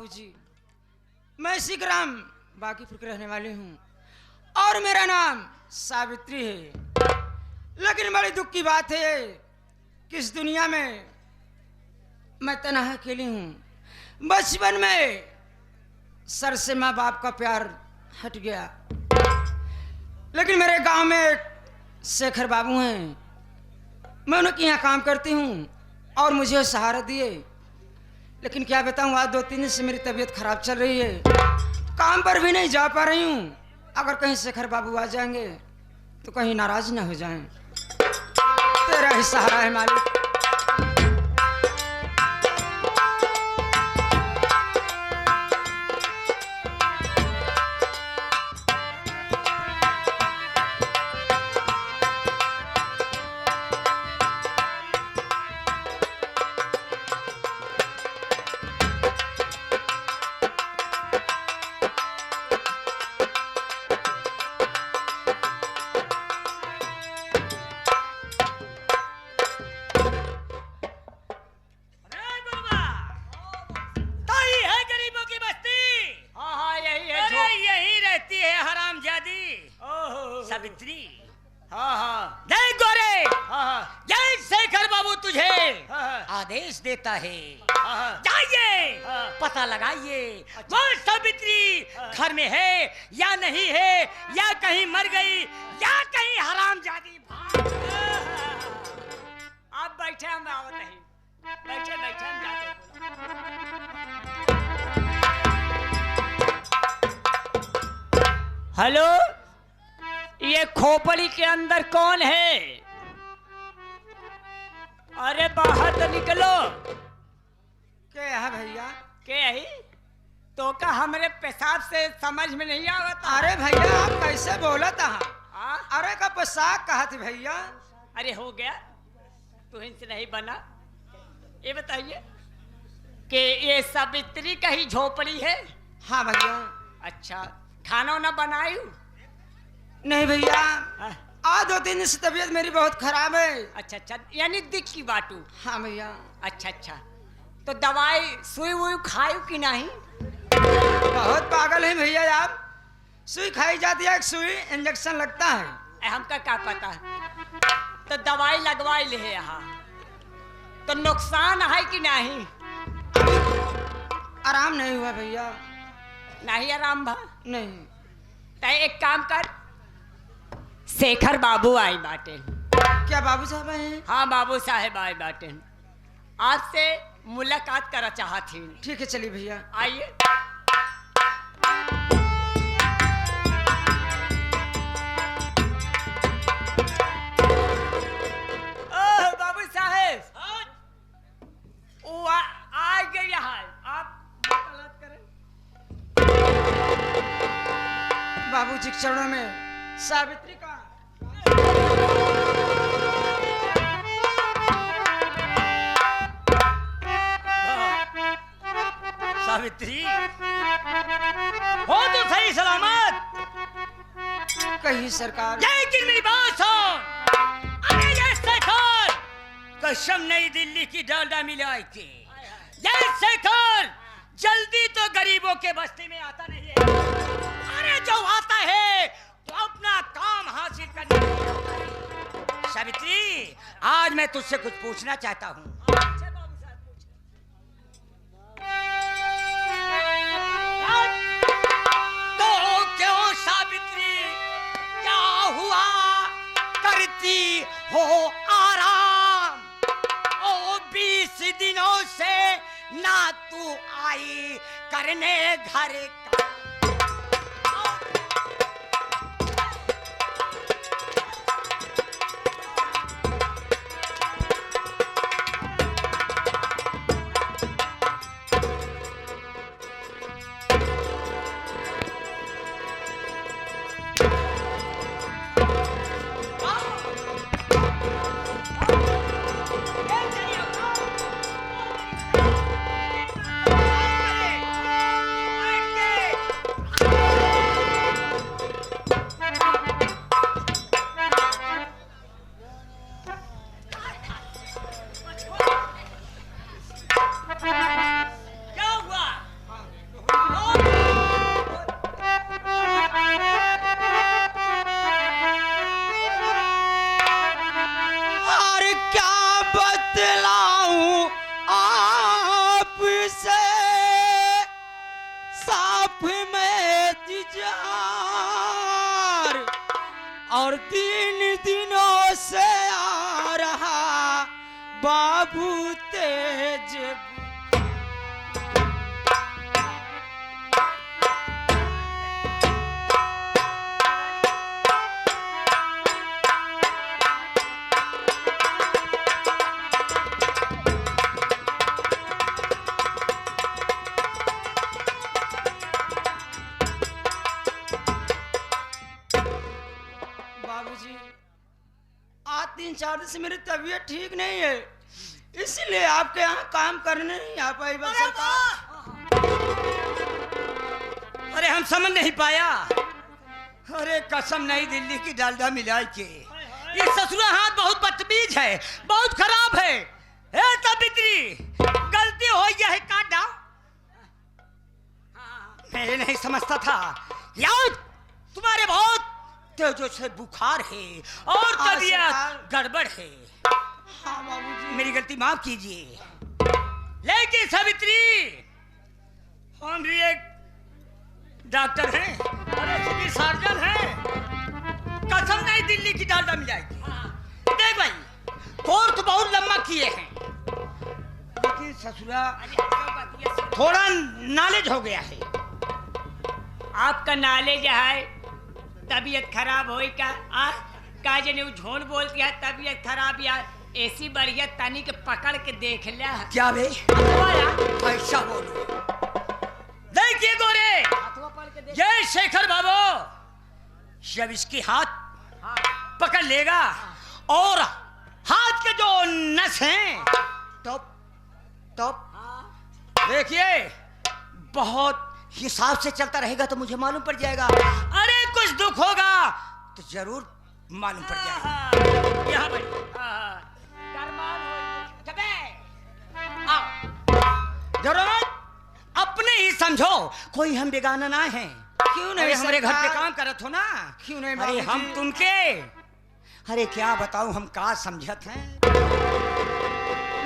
बाबूजी, मैं इसी ग्राम बागीपुर की रहने वाली हूँ और मेरा नाम सावित्री है। लेकिन बड़ी दुख की बात है कि इस दुनिया में मैं तन्हा अकेली हूँ। बचपन में सर से माँ बाप का प्यार हट गया, लेकिन मेरे गांव में एक शेखर बाबू हैं, मैं उनके यहाँ काम करती हूँ और मुझे वो सहारा दिए। लेकिन क्या बताऊँ, आज 2-3 दिन से मेरी तबीयत खराब चल रही है, काम पर भी नहीं जा पा रही हूँ। अगर कहीं शेखर बाबू आ जाएंगे तो कहीं नाराज ना हो जाएं। तेरा ही सहारा है मालिक। सावित्री, हाँ देख गोरे, जय शेखर बाबू तुझे आदेश देता है, जाइए पता लगाइए वो सावित्री घर में है या नहीं है, या कहीं मर गई या कहीं हरामजादी। आप बैठे, हम आवत नहीं, बैठे बैठे हम जाते। हेलो, ये खोपड़ी के अंदर कौन है? अरे बाहर तो निकलो। क्या है भैया? क्या है तो का हमरे पेशाब से समझ में नहीं आवता। अरे भैया आप कैसे बोला था? अरे का पोशाक कहा थी भैया? अरे हो गया, तू इनसे नहीं बना। ये बताइए कि ये सावित्री का ही झोपड़ी है? हाँ भैया। अच्छा, खाना ना बनाई? नहीं भैया, आज 2-3 दिन से तबीयत मेरी बहुत खराब है। अच्छा अच्छा, यानी दिख की बाटू। हाँ भैया। अच्छा अच्छा, तो दवाई सुई वुई खाई कि नहीं? बहुत पागल है भैया आप, सुई खाई जाती है, सुई इंजेक्शन लगता है। हमका क्या पता, तो दवाई लगवाई ले यहाँ, तो नुकसान है कि नहीं? आराम नहीं हुआ भैया। नहीं आराम भा? नहीं। तो एक काम कर, शेखर बाबू आई बाटे। क्या बाबू साहब हैं? हाँ बाबू साहेब आए बाटे, आपसे मुलाकात करा चाहती। ठीक है चलिए भैया, आइए। ओह बाबू साहेब, वो आ गए यहाँ, आप मुलाकात करें। बाबूजी के चरणों में सावित्री का सावित्री हो तो सही सलामत। कही सरकार। लेकिन मेरी बात सुन, अरे ये शेखर कसम नई दिल्ली की डालडा मिलाई थी। ये शेखर जल्दी तो गरीबों के बस्ती में आता नहीं है। अरे जो आता है तो अपना काम हासिल करने। सावित्री, आज मैं तुझसे कुछ पूछना चाहता हूँ। तो क्यों सावित्री, क्या हुआ करती हो आराम? ओ 20 दिनों से ना तू आई करने घर का। और 3 दिनों से आ रहा बाबू तेज। बाबूजी, आज 3-4 दिन से मेरी तबीयत ठीक नहीं है, इसलिए आपके यहाँ काम करने नहीं आ पाई। बस अरे हम समझ नहीं पाया। अरे कसम नई दिल्ली की डालडा मिलाई के ये ससुरा हाथ बहुत बदतमीज है, बहुत खराब है। ए सावित्री, गलती हो गया है, काट डाल। मैं नहीं समझता था यार तुम्हारे बहुत तेजों से बुखार है और तबीयत गड़बड़ है। हाँ बाबूजी, मेरी गलती माफ कीजिए। लेकिन सावित्री, हम भी एक डॉक्टर हैं और एक सिविल सर्जन हैं। कसम नहीं दिल्ली की डालडा मिल जाएगी। देख भाई, कोर्स बहुत लंबा किए हैं, लेकिन ससुरा थोड़ा नॉलेज हो गया है। आपका नॉलेज है, तबीयत खराब होई का जने झोन बोलती है तबीयत खराब यार। ऐसी बढ़िया तनी के पकड़ के देख लिया। क्या बे ऐसा बोलो। देखिए गोरे, ये शेखर बाबू जब इसकी हाथ पकड़ लेगा और हाथ के जो नस हैं तो देखिए बहुत हिसाब से चलता रहेगा तो मुझे मालूम पड़ जाएगा। अरे कुछ दुख होगा तो जरूर मालूम पड़ जाएगा। यहाँ जरूर अपने ही समझो, कोई हम बेगाना ना है। क्यों नहीं? हमारे घर पे काम करत हो ना। क्यों नहीं अरे बाबूजी? हम तुमके, अरे क्या बताऊं हम का समझत हैं।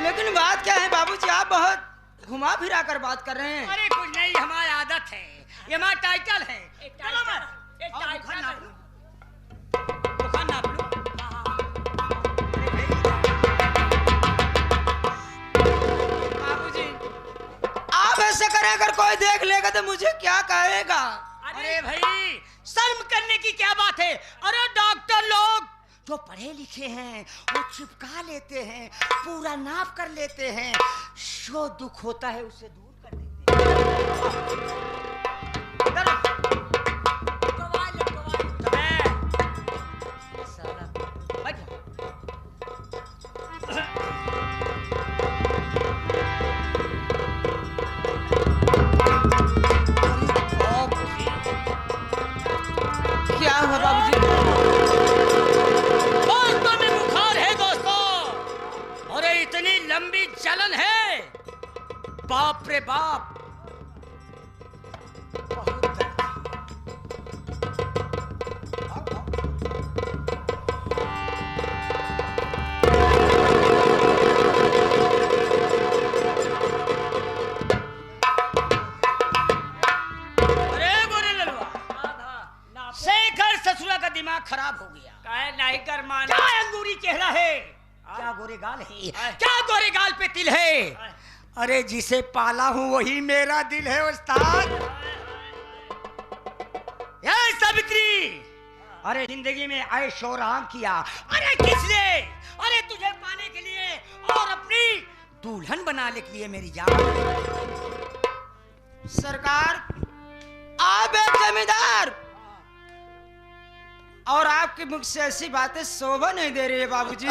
लेकिन बात क्या है बाबूजी, आप बहुत घुमा फिरा कर बात कर रहे हैं। अरे कुछ नहीं, हमारी आदत है, ये हमारा टाइटल है। चलो मत, बुखार नाप लो। बाबूजी, आप ऐसे करें, अगर कोई देख लेगा तो मुझे क्या कहेगा? अरे भाई, शर्म करने की क्या बात है। अरे डॉक्टर लोग जो पढ़े लिखे हैं वो चिपका लेते हैं, पूरा नाप कर लेते हैं, जो दुख होता है उसे दूर कर देते क्या हुआ बाबूजी? दोस्तों में बुखार है दोस्तों, और इतनी लंबी जलन है, बाप रे बाप। बहुत दर्द है। अरे गोरे ललवा, शेखर ससुरा का दिमाग खराब हो गया। नहीं कर माना। क्या अंगूरी चेहरा है, क्या गोरे गाल है, क्या गोरे गाल पे तिल है। अरे जिसे पाला हूं वही मेरा दिल है उस्ताद। ये सावित्री, अरे जिंदगी में ऐशो आराम किया, अरे किस लिए? अरे तुझे पाने के लिए और अपनी दुल्हन बनाने के लिए मेरी जान। सरकार, आप एक जमींदार और आपके मुख से ऐसी बातें शोभा नहीं दे रही है बाबूजी।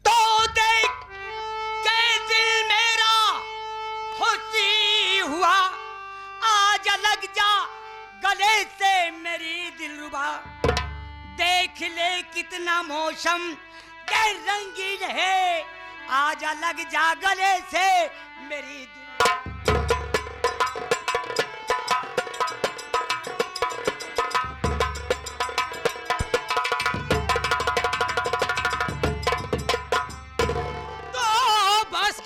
तो देख के दिल मेरा खुशी हुआ, आज लग जा गले से मेरी दिलरुबा। देख ले कितना मौसम के रंगीन है, आज लग जा गले से मेरी दिल।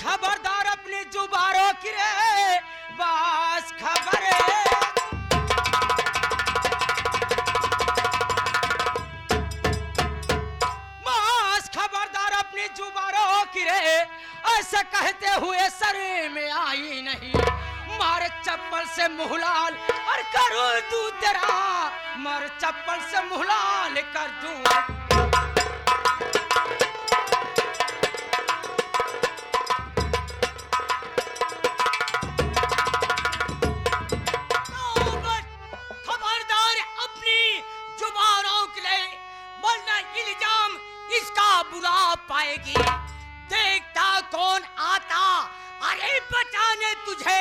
खबरदार अपनी जुबारों की रे, बस खबर है। से मुहलाल और करूं तू तेरा मर चप्पल से मुहलाल कर दूं। खबरदार अपनी जुबान रोक ले, वरना इल्जाम इसका बुरा पाएगी। देखता कौन आता, अरे बचाने तुझे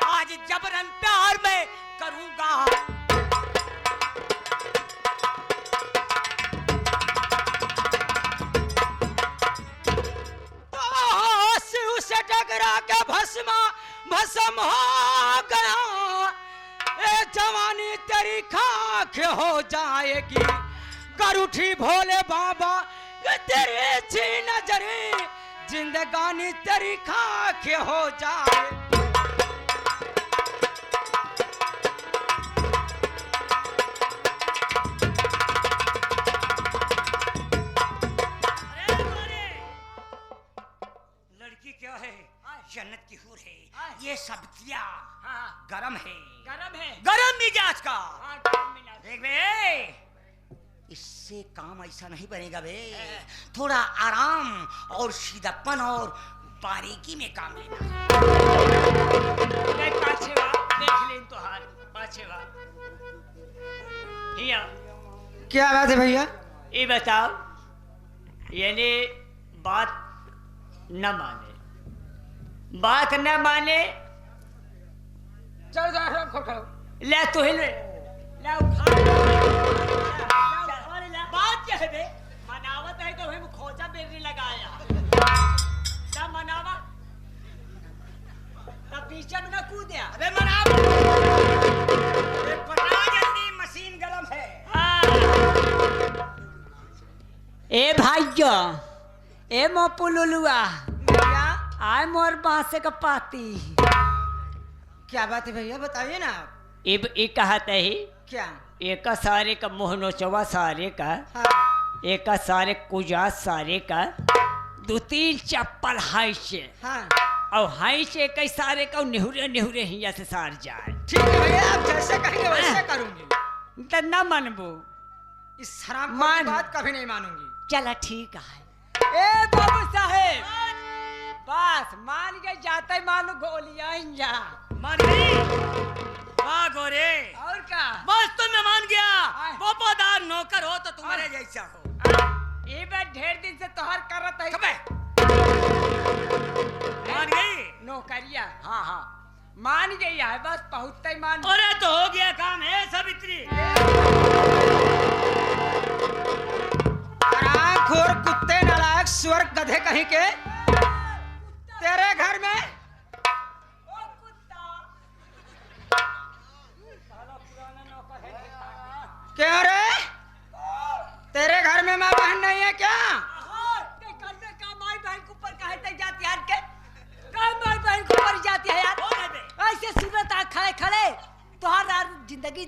आज जबरन प्यार में करूंगा। तो उसे टकरा के भस्म हो गया, ए जवानी तेरी खाक हो जाएगी। कर उठी भोले बाबा तेरी छी नजरे, जिंदगानी तेरी खाक हो जाए। लड़की क्या है? जन्नत की हूर है। ये सब्जियां गरम है, गरम मिजाज का। देख बे, इससे काम ऐसा नहीं बनेगा बे। थोड़ा आराम और सीधापन और बारीकी में काम लेना। क्या बात है भैया? ये बताओ, यानी बात न माने चल जा खड़ो। ले तो हिल ले उठा। बात क्या है बे? मनावत है तो हम खोजा बेरने लगाया। क्या मनावा? तब पीछे में ना कूदया। अबे मनावा। अबे पटा जल्दी, मशीन गरम है। ए भाइयों, ए मोपुलुलुआ, भैया आय मोर बांसे का पाती। क्या बात है भैया, बताइए ना। एक कहता है क्या? एक सारे का मोहनो चवा सारे का, हाँ एक सारे कुजा सारे का, 2-3 चप्पल हाई से, हाँ और हाई से कई सारे का निहुरे निहुरे हिया से सार जाए। ठीक है भैया, आप जैसे कहेंगे वैसे करूंगी। तो न मनबू, इस हराम की मान। बात कभी नहीं मानूंगी। चला ठीक है। ए बाबू साहेब, बस मान के जाते मानो गोलियां जा। मान गई? हाँ गोरे, और क्या? बस तो मैं मान गया। वफादार नौकर हो तो तुम्हारे जैसा हो। ये बात ढेर दिन से तोहर करत है। कबे? मान गई? नौकरिया, हाँ हाँ मान गई है, बस पहुंचते ही मान। अरे तो हो गया काम है सावित्री। हरामखोर कुत्ते, नालायक सुअर, गधे कहीं के, तेरे घर में क्यों रे? तेरे घर में माँ बहन नहीं है क्या? ऐसे सूरत आ खड़े खड़े तोहर जिंदगी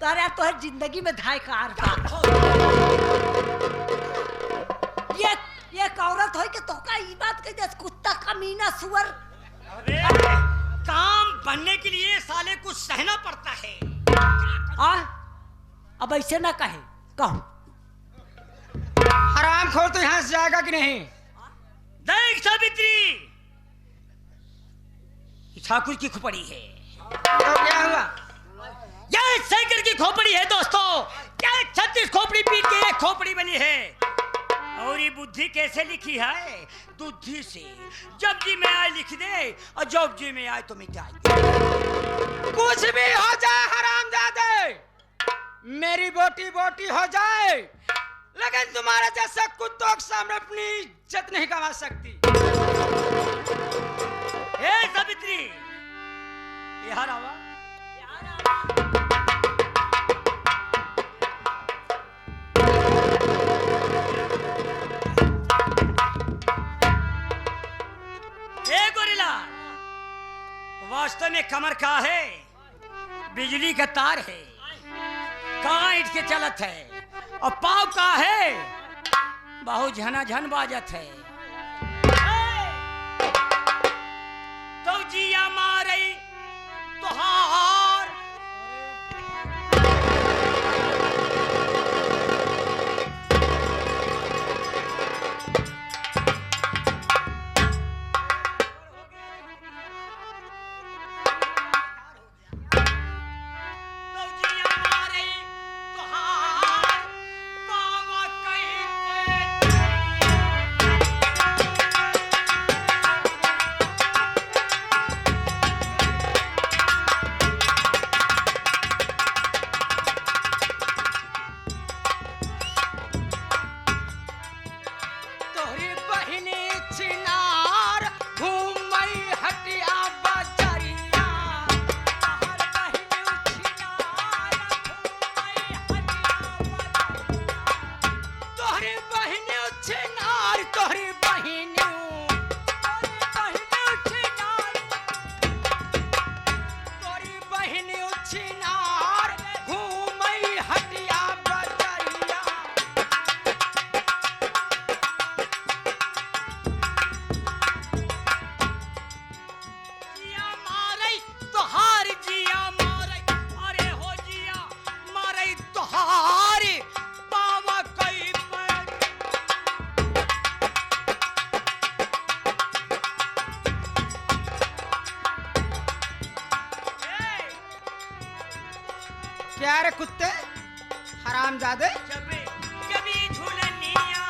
तोहर जिंदगी में धाय का आर बा। ये औरत हो के तोका ई बात कह दे, कुत्ता कमीना सुअर। अबे काम बनने के लिए साले कुछ सहना पड़ता है। अब ऐसे ना कहे, कहो। हरामखोर तो यहाँ से जाएगा कि नहीं? देख सावित्री, ठाकुर की खोपड़ी है। तो क्या हुआ? ये साइकिल की खोपड़ी है दोस्तों। क्या 36 खोपड़ी पीट के एक खोपड़ी बनी है। और ये बुद्धि कैसे लिखी है? बुद्धि से। जब जी में आए लिख दे, और जब जी में आए तो मिटाई। कुछ भी हो जाए हरामजादे, मेरी बोटी बोटी हो जाए, लेकिन तुम्हारे जैसे कुत्तों के सामने अपनी इज्जत नहीं कमा सकती। हे सावित्री, यहाँ आवा। हे गोरिल्ला, वास्तव में कमर का है, बिजली का तार है, कहाँ ईट के चलत है, और पाव का है, बहुत झनाझन बाजत है। तो जिया मारे तो हाँ क्या रे कुत्ते, हरामजादे? जबी झूलनिया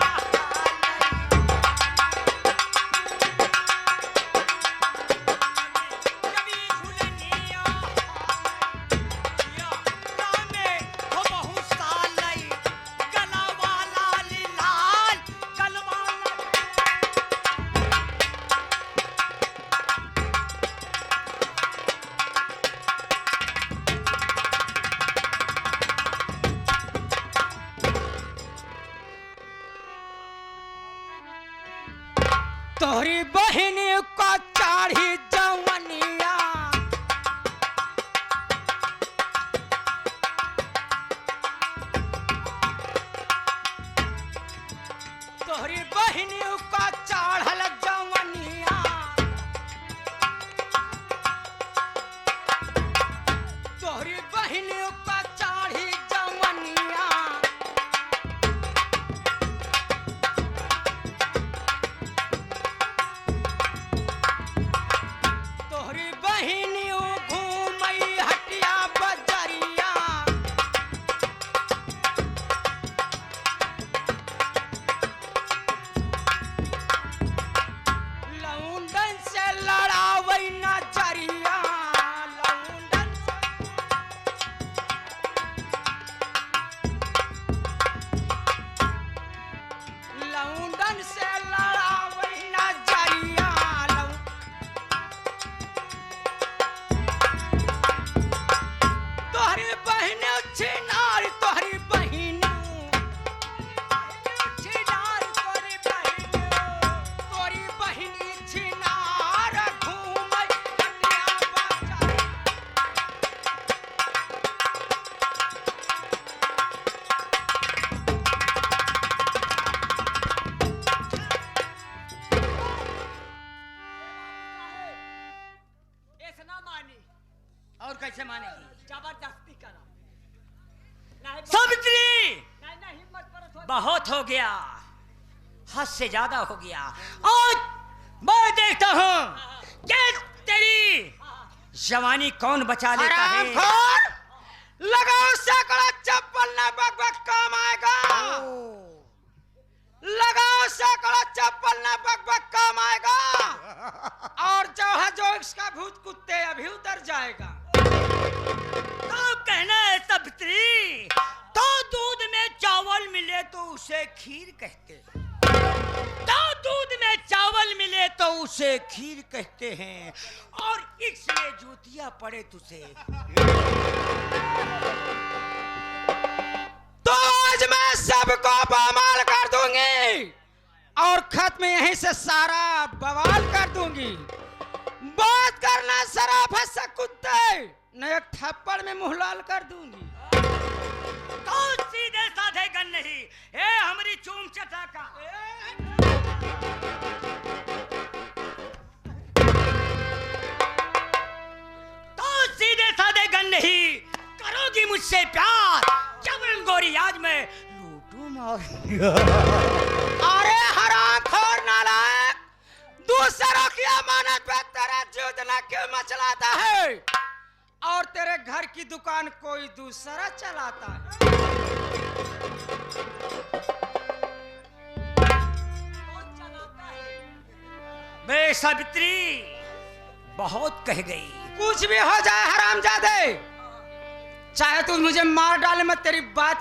तोहरी बहन का चाढ़ी जवनिया, तोहरी बहन का चाढ़ल जवनिया, तोहरी बहन का चाढ़ी जवनिया, तोहरी बहन घूमई हटिया बजरिया, लौंडन से लड़ावई नजरिया, लौंडन लौंडन से लड़ावई नजरिया, तोहरी बहन छिनार, तोहरी बहन छिनार, तोहरी बहन, तोहरी बहन छिनार घूमई हटिया बजरिया। ऐसा ना मानी, और कैसे मानेगी? जबरदस्ती करा। नहीं सावित्री, नहीं नहीं, हिम्मत पर थोड़ी- बहुत हो गया, हद से ज्यादा हो गया। आज मैं देखता हूँ कि तेरी जवानी कौन बचा लेता है। हरामखोर, लगाओ सैकड़ा चप्पल ना बकबक काम आएगा, लगाओ सैकड़ा चप्पल ना बकबक काम आएगा, और जो है जो इसका भूत कुत्ते अभी उतर जाएगा। तो कहना है सावित्री, तो दूध में चावल मिले तो उसे खीर कहते हैं, तो दूध में चावल मिले तो उसे खीर कहते हैं, और इसलिए जूतियां पड़े तुझे। तो आज मैं सबको बवाल कर दूंगी, और खत्म यहीं से सारा बवाल कर दूंगी। बात करना शराब है से कुत्ते, न एक थप्पड़ में मुंह लाल कर दूंगी। तो सीधे साधे गन नहीं, ए हमारी चूम चटाका। तो सीधे साधे गन नहीं, करोगी मुझसे प्यार, जबरन गोरी आज मैं लूटू मार। अरे हरामखोर नालायक, दूसरों की अमानत पे तेरा जोतना क्यों मचलाता है, और तेरे घर की दुकान कोई दूसरा चलाता है। कौन चलाता है? बे सावित्री, बहुत कह गई। कुछ भी हो जाए हरामजादे, चाहे तू मुझे मार डाले, मैं तेरी बात